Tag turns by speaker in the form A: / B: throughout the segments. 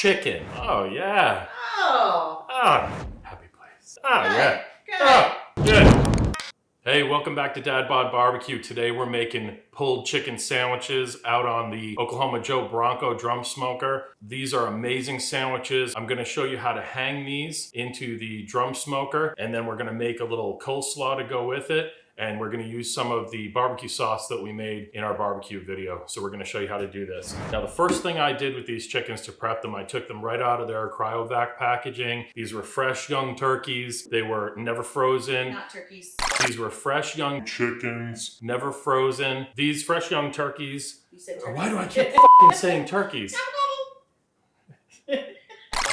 A: chicken. Oh, yeah.
B: Oh.
A: Ah, happy place. Ah,
B: Good.
A: yeah.
B: Good.
A: Ah, good. Hey, welcome back to Bod BBQ. Today we're making pulled chicken sandwiches out on the Okalahoma Joe Bronco drum smoker. These are amazing sandwiches. I'm gonna show you how to hang these into the drum smoker, and then we're gonna make a little coleslaw to go with it. And we're gonna use some of the barbecue sauce that we made in our barbecue video. So we're gonna show you how to do this. Now, the first thing I did with these chickens to prep them, I took them right out of their cryovac packaging. These were fresh young turkeys. They were never frozen.
B: Not turkeys.
A: These were fresh young chickens, never frozen. These fresh young turkeys.
B: You said turkeys.
A: Why do I keep f***ing saying turkeys?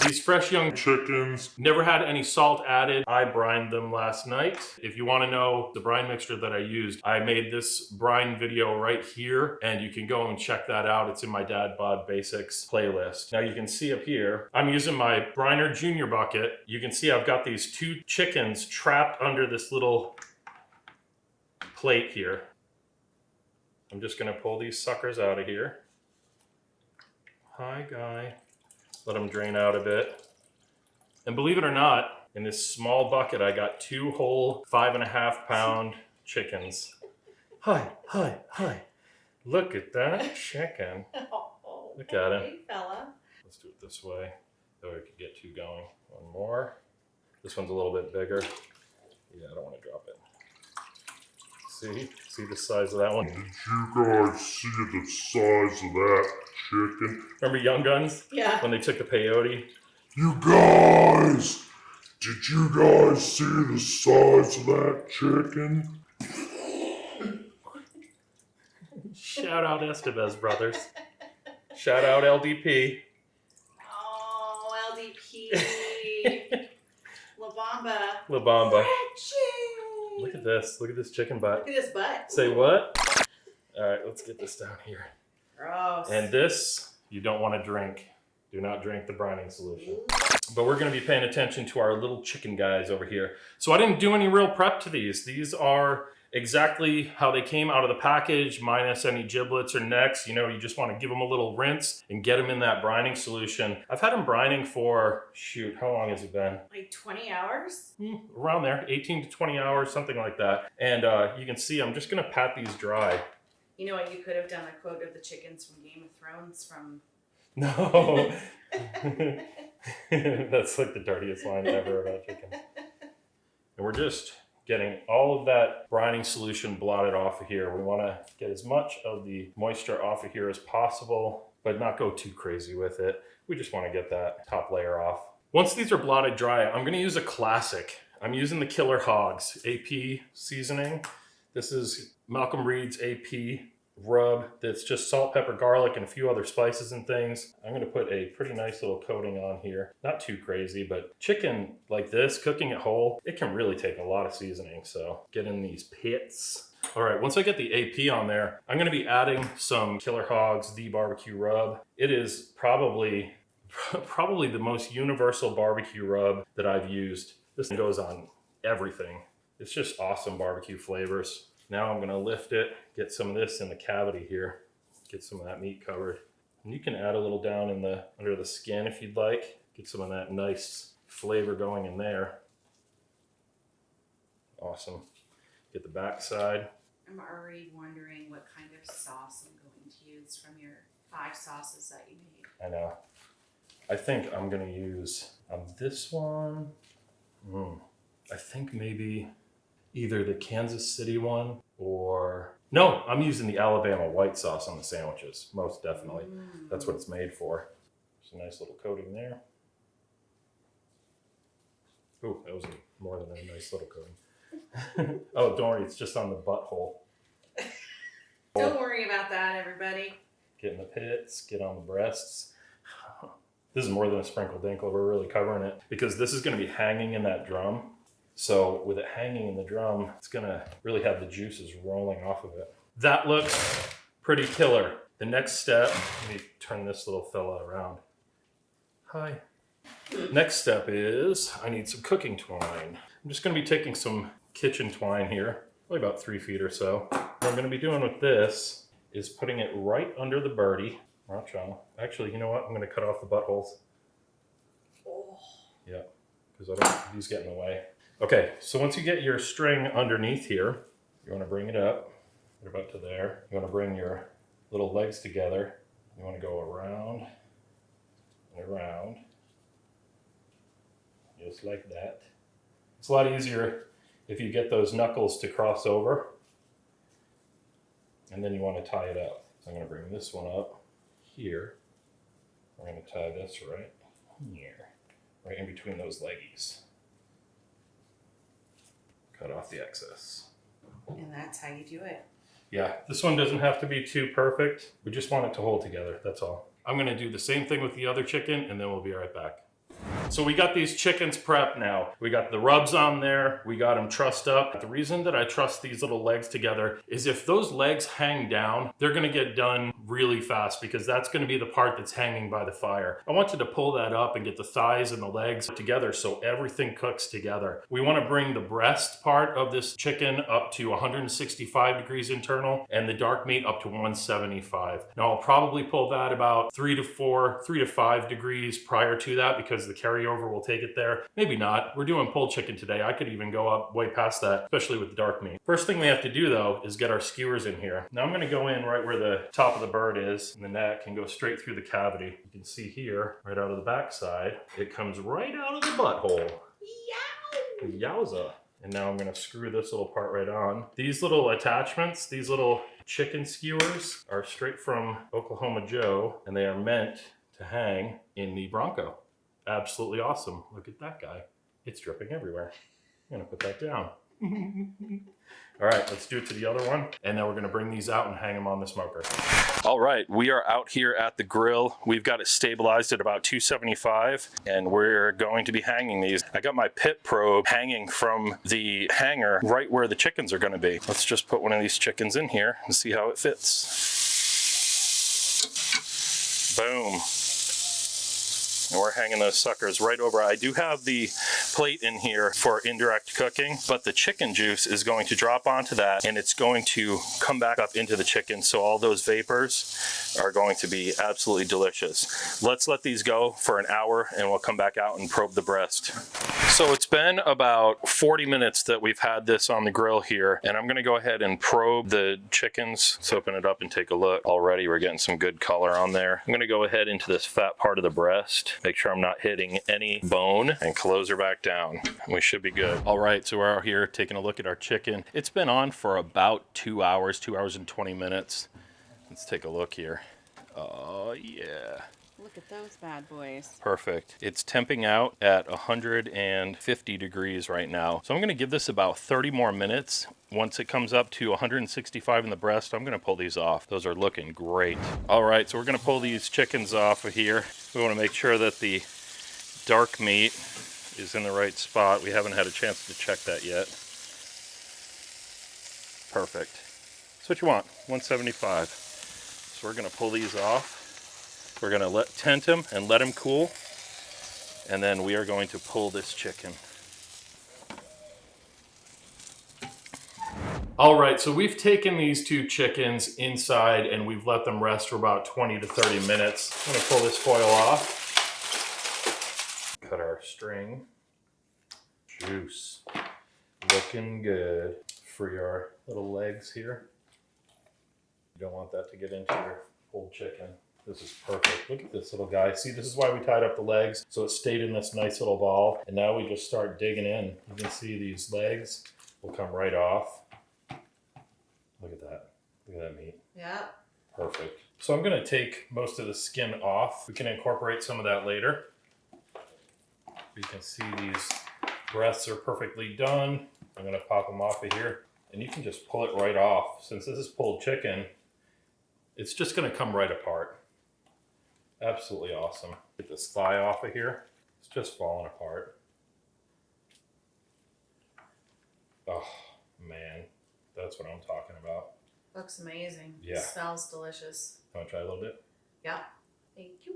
A: These fresh young chickens never had any salt added. I brined them last night. If you want to know the brine mixture that I used, I made this brine video right here, and you can go and check that out. It's in my Dad Bod Basics playlist. Now you can see up here, I'm using my Briner Junior bucket. You can see I've got these two chickens trapped under this little plate here. I'm just gonna pull these suckers out of here. Hi, guy. Let them drain out a bit. And believe it or not, in this small bucket, I got 2 whole 5.5 pound chickens. Hi, hi, hi. Look at that chicken.
B: Oh,
A: look at him.
B: Big fella.
A: Let's do it this way. So I could get 2 going. One more. This one's a little bit bigger. Yeah, I don't want to drop it. See the size of that one?
C: Did you guys see the size of that chicken?
A: Remember Young Guns?
B: Yeah.
A: When they took the peyote?
C: You guys! Did you guys see the size of that chicken?
A: Shout out Estevez Brothers. Shout out LDP.
B: Oh, LDP. La Bamba.
A: La Bamba.
B: Richie.
A: Look at this. Look at this chicken butt.
B: Look at his butt.
A: Say what? All right, let's get this down here.
B: Gross.
A: And this, you don't want to drink. Do not drink the brining solution. But we're going to be paying attention to our little chicken guys over here. So I didn't do any real prep to these. These are exactly how they came out of the package, minus any giblets or necks. You know, you just want to give them a little rinse and get them in that brining solution. I've had them brining for, shoot, how long has it been?
B: Like 20 hours?
A: Around there, 18 to 20 hours, something like that. And you can see I'm just going to pat these dry.
B: You know what? You could have done a quote of the chickens from Game of Thrones from...
A: No. That's like the dirtiest line ever about chicken. And we're just getting all of that brining solution blotted off of here. We want to get as much of the moisture off of here as possible, but not go too crazy with it. We just want to get that top layer off. Once these are blotted dry, I'm going to use a classic. I'm using the Killer Hogs AP seasoning. This is Malcolm Reed's AP rub that's just salt, pepper, garlic, and a few other spices and things. I'm going to put a pretty nice little coating on here. Not too crazy, but chicken like this, cooking it whole, it can really take a lot of seasoning. So get in these pits. All right, once I get the AP on there, I'm going to be adding some Killer Hogs The BBQ Rub. It is probably the most universal barbecue rub that I've used. This goes on everything. It's just awesome barbecue flavors. Now I'm going to lift it, get some of this in the cavity here, get some of that meat covered. And you can add a little down in the under the skin if you'd like. Get some of that nice flavor going in there. Awesome. Get the back side.
B: I'm already wondering what kind of sauce I'm going to use from your 5 sauces that you made.
A: I know. I think I'm going to use this one. I think maybe either the Kansas City one or... No, I'm using the Alabama white sauce on the sandwiches, most definitely. That's what it's made for. Just a nice little coating there. Ooh, that was more than a nice little coating. Oh, don't worry, it's just on the butthole.
B: Don't worry about that, everybody.
A: Get in the pits, get on the breasts. This is more than a sprinkle dinkle. We're really covering it because this is going to be hanging in that drum. So with it hanging in the drum, it's going to really have the juices rolling off of it. That looks pretty killer. The next step, let me turn this little fella around. Hi. Next step is I need some cooking twine. I'm just going to be taking some kitchen twine here, probably about 3 feet or so. What I'm going to be doing with this is putting it right under the birdie. Actually, you know what? I'm going to cut off the buttholes. Yep, because I don't, these get in the way. Okay, so once you get your string underneath here, you want to bring it up. You're about to there. You want to bring your little legs together. You want to go around and around, just like that. It's a lot easier if you get those knuckles to cross over, and then you want to tie it up. So I'm going to bring this one up here. We're going to tie this right here, right in between those leggies. Cut off the excess.
B: And that's how you do it.
A: Yeah, this one doesn't have to be too perfect. We just want it to hold together, that's all. I'm going to do the same thing with the other chicken, and then we'll be right back. So we got these chickens prepped now. We got the rubs on there. We got them trussed up. The reason that I truss these little legs together is if those legs hang down, they're gonna get done really fast because that's gonna be the part that's hanging by the fire. I want you to pull that up and get the thighs and the legs together so everything cooks together. We wanna bring the breast part of this chicken up to 165 degrees internal and the dark meat up to 175. Now I'll probably pull that about 3 to 5 degrees prior to that because the carryover will take it there. Maybe not. We're doing pulled chicken today. I could even go up way past that, especially with the dark meat. First thing we have to do though is get our skewers in here. Now I'm gonna go in right where the top of the bird is and the neck and go straight through the cavity. You can see here, right out of the back side, it comes right out of the butthole. Yow! Yowza. And now I'm gonna screw this little part right on. These little attachments, these little chicken skewers are straight from Okalahoma Joe, and they are meant to hang in the Bronco. Absolutely awesome. Look at that guy. It's dripping everywhere. I'm gonna put that down. All right, let's do it to the other one. And then we're gonna bring these out and hang them on the smoker. All right, we are out here at the grill. We've got it stabilized at about 275, and we're going to be hanging these. I got my pit probe hanging from the hanger right where the chickens are gonna be. Let's just put one of these chickens in here and see how it fits. Boom. And we're hanging those suckers right over. I do have the plate in here for indirect cooking, but the chicken juice is going to drop onto that and it's going to come back up into the chicken. So all those vapors are going to be absolutely delicious. Let's let these go for an hour and we'll come back out and probe the breast. So it's been about 40 minutes that we've had this on the grill here, and I'm gonna go ahead and probe the chickens. Let's open it up and take a look. Already we're getting some good color on there. I'm gonna go ahead into this fat part of the breast, make sure I'm not hitting any bone, and close her back down. We should be good. All right, so we're out here taking a look at our chicken. It's been on for about 2 hours and 20 minutes. Let's take a look here. Oh yeah.
B: Look at those bad boys.
A: Perfect. It's temping out at 150 degrees right now. So I'm gonna give this about 30 more minutes. Once it comes up to 165 in the breast, I'm gonna pull these off. Those are looking great. All right, so we're gonna pull these chickens off of here. We wanna make sure that the dark meat is in the right spot. We haven't had a chance to check that yet. Perfect. That's what you want, 175. So we're gonna pull these off. We're gonna tent them and let them cool. And then we are going to pull this chicken. All right, so we've taken these two chickens inside and we've let them rest for about 20 to 30 minutes. I'm gonna pull this foil off. Cut our string. Juice. Looking good. For your little legs here. You don't want that to get into your pulled chicken. This is perfect. Look at this little guy. See, this is why we tied up the legs, so it stayed in this nice little ball. And now we just start digging in. You can see these legs will come right off. Look at that. Look at that meat.
B: Yep.
A: Perfect. So I'm gonna take most of the skin off. We can incorporate some of that later. You can see these breasts are perfectly done. I'm gonna pop them off of here. And you can just pull it right off. Since this is pulled chicken, it's just gonna come right apart. Absolutely awesome. Get this thigh off of here. It's just falling apart. Oh, man. That's what I'm talking about.
B: Looks amazing.
A: Yeah.
B: Smells delicious.
A: Want to try a little bit?
B: Yeah. Thank you.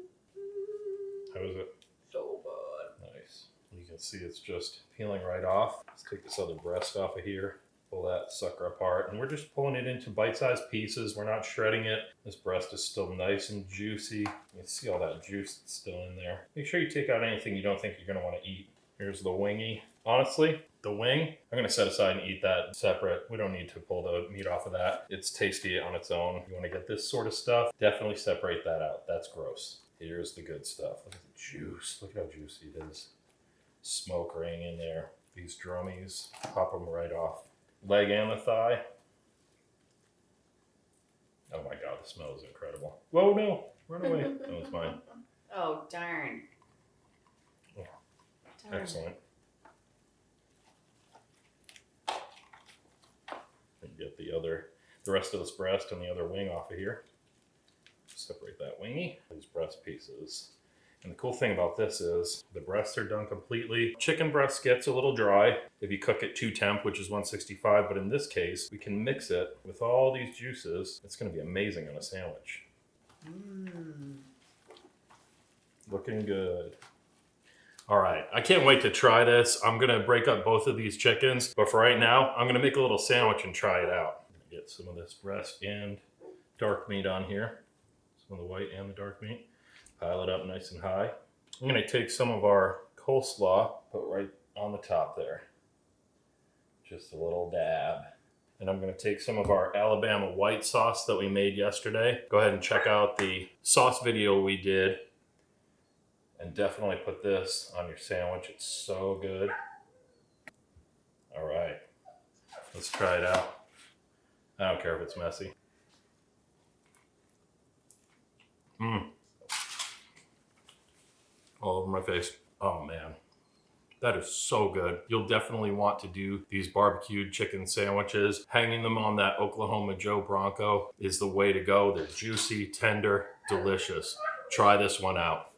A: How is it?
B: So good.
A: Nice. You can see it's just peeling right off. Let's take this other breast off of here. Pull that sucker apart, and we're just pulling it into bite-sized pieces. We're not shredding it. This breast is still nice and juicy. You can see all that juice that's still in there. Make sure you take out anything you don't think you're gonna want to eat. Here's the wingy. Honestly, the wing, I'm gonna set aside and eat that separate. We don't need to pull the meat off of that. It's tasty on its own. If you wanna get this sort of stuff, definitely separate that out. That's gross. Here's the good stuff. Look at the juice. Look at how juicy it is. Smoke ring in there. These drummies, pop them right off. Leg and the thigh. Oh my God, the smell is incredible. Whoa, no, run away. That was mine.
B: Oh, darn.
A: Oh,
B: Darn.
A: excellent. And get the rest of this breast and the other wing off of here. Separate that wingy, these breast pieces. And the cool thing about this is the breasts are done completely. Chicken breast gets a little dry if you cook it to temp, which is 165, but in this case, we can mix it with all these juices. It's gonna be amazing on a sandwich. Looking good. All right, I can't wait to try this. I'm gonna break up both of these chickens, but for right now, I'm gonna make a little sandwich and try it out. Get some of this breast and dark meat on here. Some of the white and the dark meat. Pile it up nice and high. I'm gonna take some of our coleslaw, put right on the top there. Just a little dab. And I'm gonna take some of our Alabama white sauce that we made yesterday. Go ahead and check out the sauce video we did. And definitely put this on your sandwich. It's so good. All right, let's try it out. I don't care if it's messy. All over my face. Oh man, that is so good. You'll definitely want to do these barbecued chicken sandwiches. Hanging them on that Okalahoma Joe Bronco is the way to go. They're juicy, tender, delicious. Try this one out.